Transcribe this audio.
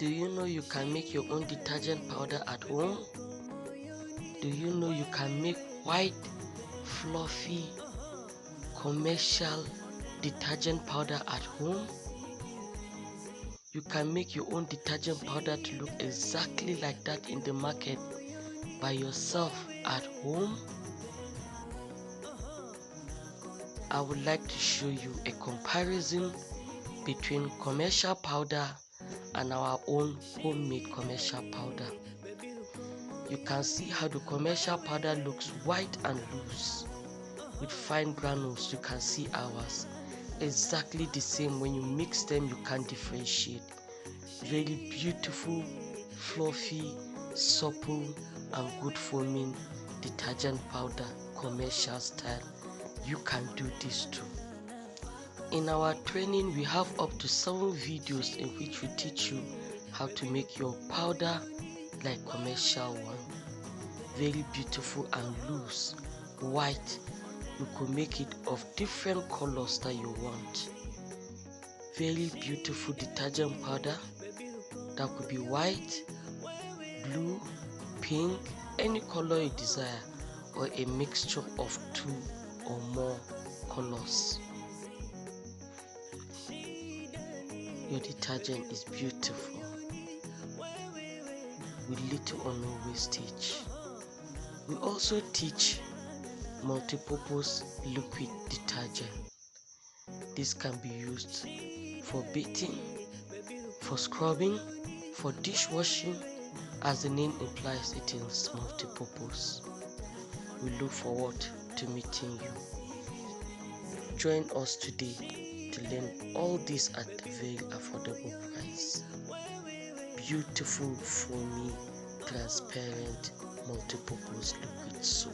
Do you know you can make your own detergent powder at home? Do you know you can make white, fluffy, commercial detergent powder at home? You can make your own detergent powder to look exactly like that in the market by yourself at home. I would like to show you a comparison between commercial powder and our own homemade commercial powder. You can see how the commercial powder looks white and loose with fine granules. You can see ours exactly the same. When you mix them, you can differentiate. Very beautiful, fluffy, supple and good foaming detergent powder, commercial style. You can do this too. In our training, we have up to 7 videos in which we teach you how to make your powder like commercial one. Very beautiful and loose, white. You could make it of different colors that you want. Very beautiful detergent powder that could be white, blue, pink, any color you desire, or a mixture of 2 or more colors. Your detergent is beautiful with little or no wastage. We also teach multi-purpose liquid detergent. This can be used for bathing, for scrubbing, for dishwashing. As the name implies, it is multi-purpose. We look forward to meeting you. Join us today to learn all this at a very affordable price. Beautiful, foamy, transparent, multi-purpose liquid soap.